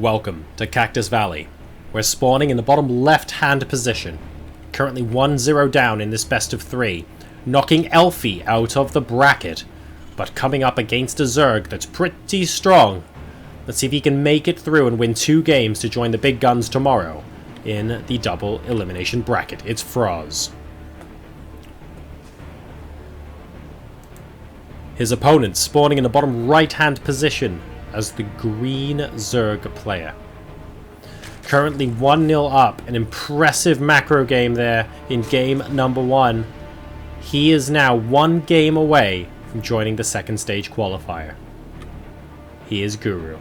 Welcome to Cactus Valley. We're spawning in the bottom left-hand position. Currently 1-0 down in this best of 3, knocking Elfie out of the bracket, but coming up against a Zerg that's pretty strong. Let's see if he can make it through and win 2 games to join the big guns tomorrow in the double elimination bracket. It's frozz. His opponent spawning in the bottom right-hand position as the green Zerg player. Currently 1-0 up, an impressive macro game there in game number 1. He is now 1 game away from joining the second stage qualifier. He is Guru.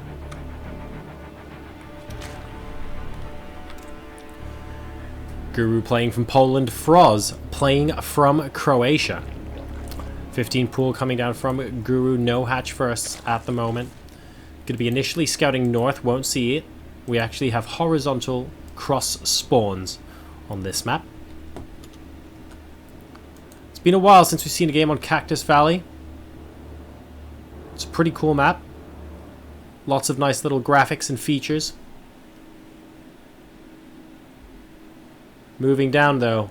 Guru playing from Poland, frozz playing from Croatia. 15 pool coming down from Guru, no hatch firsts at the moment. Going to be initially scouting north, won't see it. We actually have horizontal cross spawns on this map. It's been a while since we've seen a game on Cactus Valley. It's a pretty cool map. Lots of nice little graphics and features. Moving down though,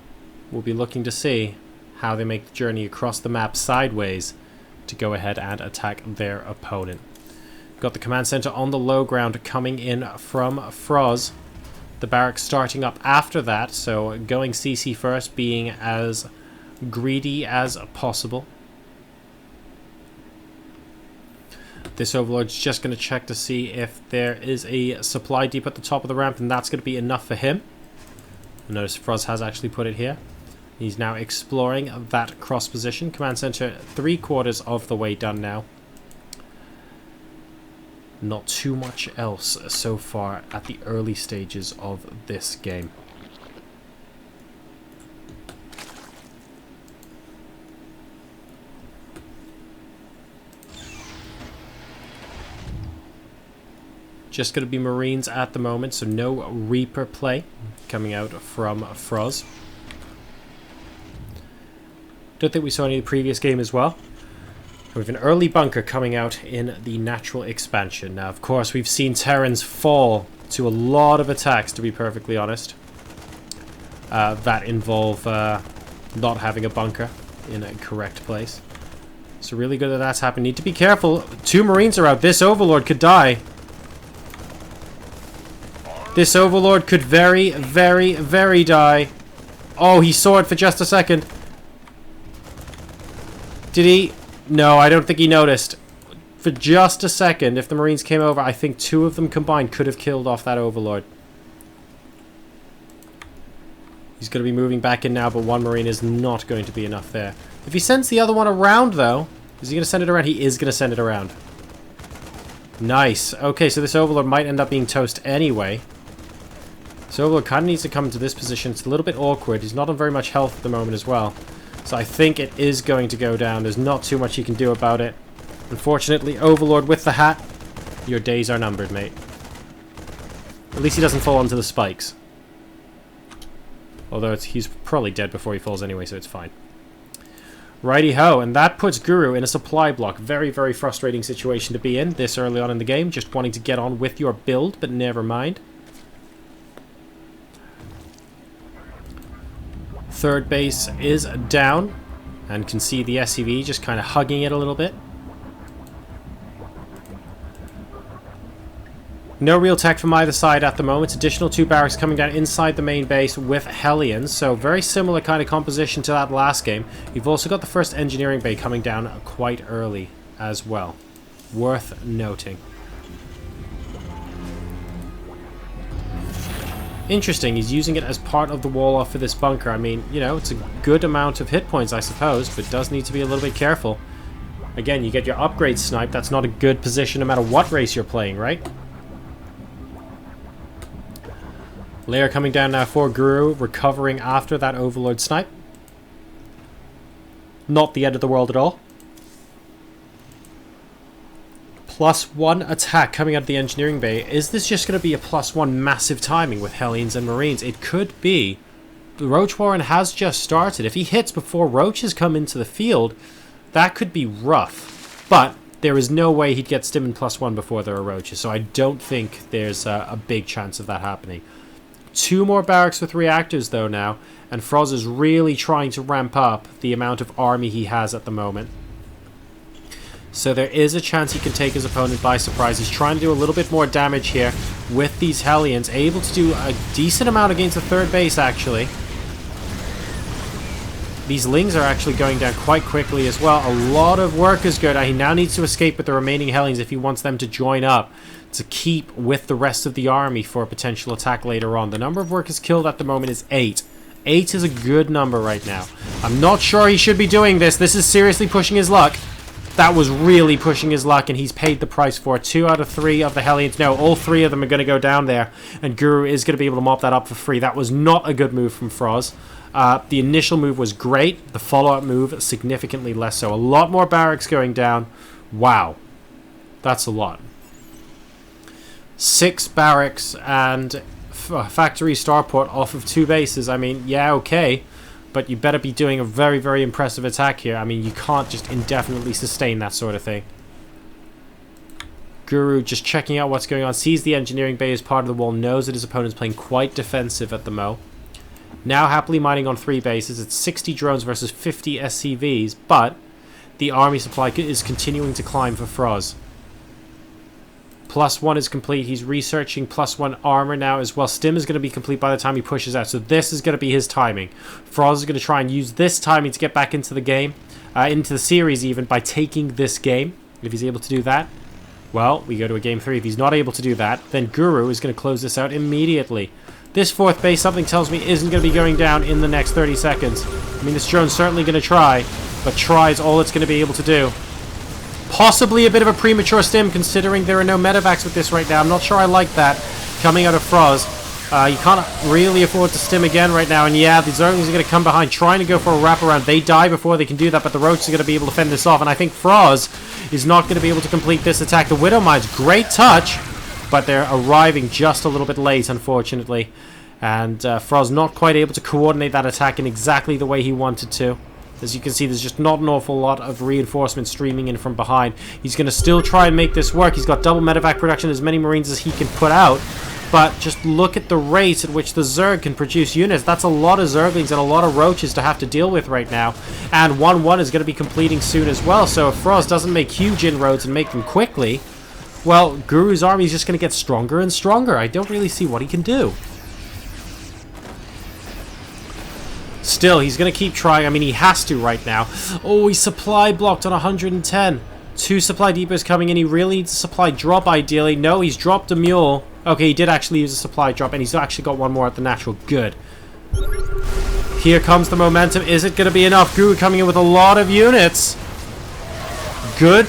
we'll be looking to see how they make the journey across the map sideways to go ahead and attack their opponent. Got the command center on the low ground coming in from frozz. The barracks starting up after that, so going CC first, being as greedy as possible. This overlord's just going to check to see if there is a supply depot at the top of the ramp, and that's going to be enough for him. Notice frozz has actually put it here. He's now exploring that cross position. Command center 3/4 of the way done now. Not too much else so far at the early stages of this game. Just going to be Marines at the moment, so no Reaper play coming out from frozz. Don't think we saw any of the previous game as well. We have an early bunker coming out in the natural expansion. Now, of course, we've seen Terrans fall to a lot of attacks, to be perfectly honest. That involve not having a bunker in a correct place. So really good that that's happened. Need to be careful. 2 Marines are out. This Overlord could die. This Overlord could very, very, very die. Oh, he saw it for just a second. Did he? No, I don't think he noticed. For just a second, if the Marines came over, I think 2 of them combined could have killed off that Overlord. He's going to be moving back in now, but 1 Marine is not going to be enough there. If he sends the other one around, though, is he going to send it around? He is going to send it around. Nice. Okay, so this Overlord might end up being toast anyway. So Overlord kind of needs to come into this position. It's a little bit awkward. He's not on very much health at the moment as well. So I think it is going to go down. There's not too much you can do about it. Unfortunately, Overlord with the hat, your days are numbered, mate. At least he doesn't fall onto the spikes. Although he's probably dead before he falls anyway, so it's fine. Righty-ho, and that puts Guru in a supply block. Very, very frustrating situation to be in this early on in the game. Just wanting to get on with your build, but never mind. Third base is down, and can see the SCV just kind of hugging it a little bit. No real tech from either side at the moment. Additional 2 barracks coming down inside the main base with Hellions, so very similar kind of composition to that last game. You've also got the first engineering bay coming down quite early as well. Worth noting. Interesting, he's using it as part of the wall off for this bunker. I mean, you know, it's a good amount of hit points, I suppose, but does need to be a little bit careful. Again, you get your upgrade snipe. That's not a good position no matter what race you're playing, right? Layer coming down now for Guru, recovering after that Overlord snipe. Not the end of the world at all. +1 attack coming out of the engineering bay. Is this just going to be a +1 massive timing with Hellions and Marines? It could be. The Roach Warren has just started. If he hits before Roaches come into the field, that could be rough. But there is no way he'd get stim in +1 before there are roaches, so I don't think there's a big chance of that happening. 2 more barracks with reactors though now, and frozz is really trying to ramp up the amount of army he has at the moment. So there is a chance he can take his opponent by surprise. He's trying to do a little bit more damage here with these Hellions, able to do a decent amount against the 3rd base actually. These Lings are actually going down quite quickly as well. A lot of workers go down. He now needs to escape with the remaining Hellions if he wants them to join up to keep with the rest of the army for a potential attack later on. The number of workers killed at the moment is 8. 8 is a good number right now. I'm not sure he should be doing this. This is seriously pushing his luck. That was really pushing his luck, and he's paid the price for it. 2 out of 3 of the Hellions. No, all 3 of them are going to go down there, and Guru is going to be able to mop that up for free. That was not a good move from frozz. The initial move was great. The follow-up move, significantly less so. A lot more barracks going down. Wow. That's a lot. 6 barracks and factory starport off of 2 bases. I mean, yeah, okay. But you better be doing a very, very impressive attack here. I mean, you can't just indefinitely sustain that sort of thing. Guru just checking out what's going on. Sees the engineering bay as part of the wall. Knows that his opponent's playing quite defensive at the mo. Now happily mining on 3 bases. It's 60 drones versus 50 SCVs, but the army supply is continuing to climb for frozz. +1 is complete. He's researching +1 armor now as well. Stim is going to be complete by the time he pushes out, so this is going to be his timing. frozz is going to try and use this timing to get back into the game, into the series even, by taking this game. If he's able to do that, well, we go to a game 3. If he's not able to do that, then Guru is going to close this out immediately. This 4th base, something tells me, isn't going to be going down in the next 30 seconds. I mean, this drone's certainly going to try, but try is all it's going to be able to do. Possibly a bit of a premature stim, considering there are no medevacs with this right now. I'm not sure I like that coming out of frozz. You can't really afford to stim again right now. And yeah, the Zerglings are going to come behind, trying to go for a wraparound. They die before they can do that, but the Roaches are going to be able to fend this off. And I think frozz is not going to be able to complete this attack. The Widow Mines, great touch, but they're arriving just a little bit late, unfortunately. And frozz not quite able to coordinate that attack in exactly the way he wanted to. As you can see, there's just not an awful lot of reinforcements streaming in from behind. He's going to still try and make this work. He's got double medevac production, as many Marines as he can put out. But just look at the rate at which the Zerg can produce units. That's a lot of Zerglings and a lot of Roaches to have to deal with right now. And 1-1 is going to be completing soon as well. So if frozz doesn't make huge inroads and make them quickly, well, Guru's army is just going to get stronger and stronger. I don't really see what he can do. Still, he's going to keep trying. I mean, he has to right now. Oh, he's supply blocked on 110. 2 supply depots coming in. He really needs a supply drop, ideally. No, he's dropped a mule. Okay, he did actually use a supply drop, and he's actually got one more at the natural. Good. Here comes the momentum. Is it going to be enough? Guru coming in with a lot of units. Good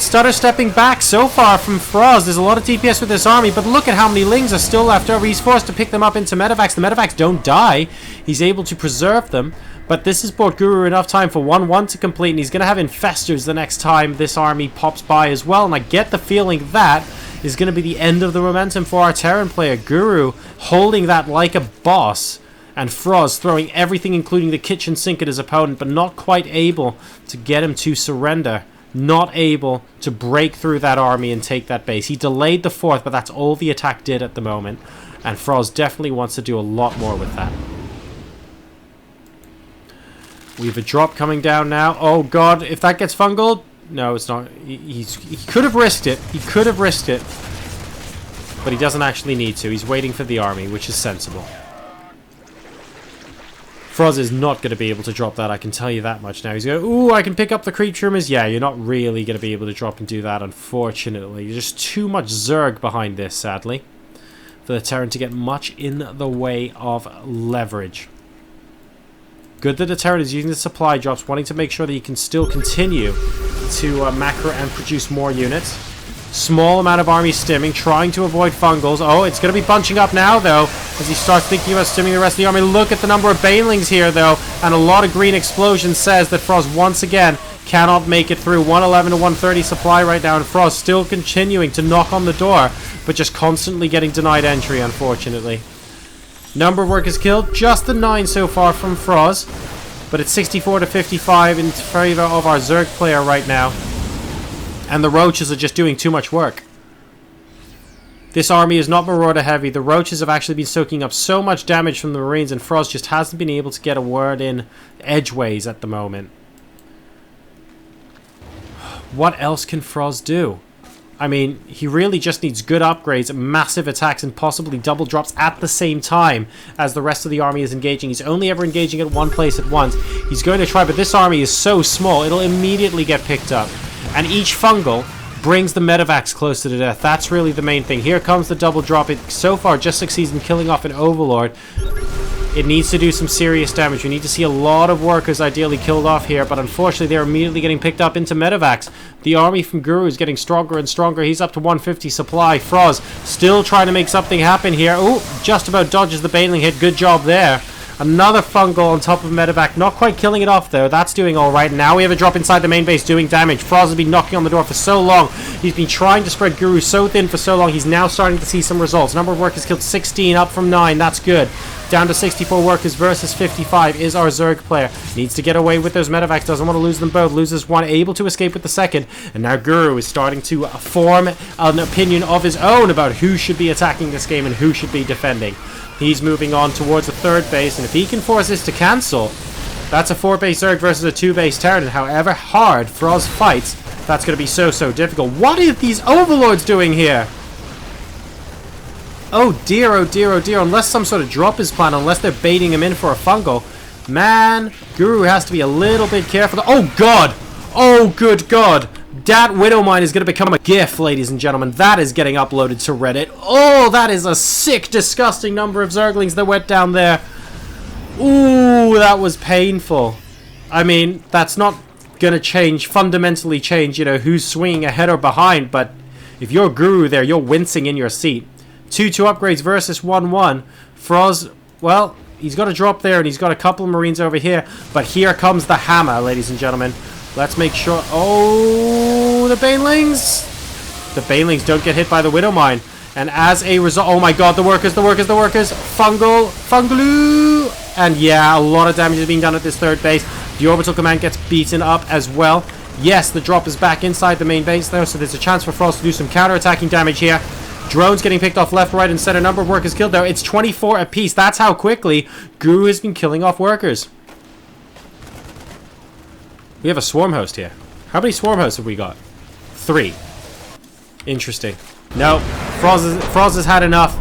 stutter stepping back so far from frozz. There's a lot of DPS with this army, but look at how many Lings are still left over. He's forced to pick them up into medevacs. The medevacs don't die. He's able to preserve them, but this has bought Guru enough time for 1-1 to complete, and he's going to have infestors the next time this army pops by as well, and I get the feeling that is going to be the end of the momentum for our Terran player. Guru holding that like a boss, and frozz throwing everything, including the kitchen sink, at his opponent, but not quite able to get him to surrender. Not able to break through that army and take that base. He delayed the 4th, but that's all the attack did at the moment. And frozz definitely wants to do a lot more with that. We have a drop coming down now. Oh god, if that gets fungal... No, it's not. He could have risked it. He could have risked it. But he doesn't actually need to. He's waiting for the army, which is sensible. frozz is not going to be able to drop that, I can tell you that much now. He's going, ooh, I can pick up the creep trimmers. Yeah, you're not really going to be able to drop and do that, unfortunately. There's just too much Zerg behind this, sadly, for the Terran to get much in the way of leverage. Good that the Terran is using the supply drops, wanting to make sure that he can still continue to macro and produce more units. Small amount of army stimming, trying to avoid fungals. Oh, it's going to be bunching up now, though, as he starts thinking about stimming the rest of the army. Look at the number of banelings here, though, and a lot of green explosion says that frozz once again cannot make it through. 111 to 130 supply right now, and frozz still continuing to knock on the door, but just constantly getting denied entry, unfortunately. Number of workers killed, just the 9 so far from frozz, but it's 64 to 55 in favor of our Zerg player right now. And the roaches are just doing too much work. This army is not Marauder heavy. The roaches have actually been soaking up so much damage from the Marines, and frozz just hasn't been able to get a word in edgeways at the moment. What else can frozz do? I mean, he really just needs good upgrades, massive attacks, and possibly double drops at the same time as the rest of the army is engaging. He's only ever engaging at one place at once. He's going to try, but this army is so small, it'll immediately get picked up. And each fungal brings the medevacs closer to death. That's really the main thing. Here comes the double drop. It so far just succeeds in killing off an overlord. It needs to do some serious damage. We need to see a lot of workers ideally killed off here, but unfortunately they're immediately getting picked up into medevacs. The army from Guru is getting stronger and stronger. He's up to 150 supply. frozz still trying to make something happen here. Oh, just about dodges the baneling hit. Good job there. Another fungal on top of medevac. Not quite killing it off, though. That's doing all right. Now we have a drop inside the main base doing damage. frozz has been knocking on the door for so long. He's been trying to spread Guru so thin for so long. He's now starting to see some results. Number of workers killed 16, up from 9. That's good. Down to 64 workers versus 55 is our Zerg player. Needs to get away with those medevacs. Doesn't want to lose them both. Loses one. Able to escape with the second. And now Guru is starting to form an opinion of his own about who should be attacking this game and who should be defending. He's moving on towards the third base, and if he can force this to cancel, that's a 4-base Zerg versus a 2-base Terran. And however hard frozz fights, that's going to be so difficult. What are these overlords doing here? Oh dear, oh dear, oh dear. Unless some sort of drop is planned, unless they're baiting him in for a fungal. Man, Guru has to be a little bit careful. Oh god! Oh good god! That Widow Mine is going to become a GIF, ladies and gentlemen. That is getting uploaded to Reddit. Oh, that is a sick, disgusting number of Zerglings that went down there. Ooh, that was painful. I mean, that's not going to fundamentally change, you know, who's swinging ahead or behind, but if you're Guru there, you're wincing in your seat. 2-2 upgrades versus 1-1. frozz, well, he's got a drop there, and he's got a couple of Marines over here, but here comes the hammer, ladies and gentlemen. Let's make sure... Oh, the banelings! The banelings don't get hit by the Widow Mine. And as a result... Oh my god, the workers! Fungal! And yeah, a lot of damage is being done at this third base. The orbital command gets beaten up as well. Yes, the drop is back inside the main base though, so there's a chance for frozz to do some counter-attacking damage here. Drones getting picked off left, right, and center. Number of workers killed though. It's 24 apiece. That's how quickly Guru has been killing off workers. We have a swarm host here. How many swarm hosts have we got? 3. Interesting. No, frozz has had enough.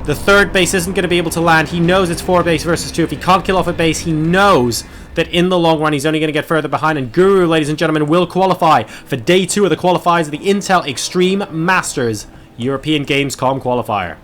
The third base isn't going to be able to land. He knows it's 4 base versus 2. If he can't kill off a base, he knows that in the long run he's only going to get further behind. And Guru, ladies and gentlemen, will qualify for day 2 of the qualifiers of the Intel Extreme Masters European Gamescom qualifier.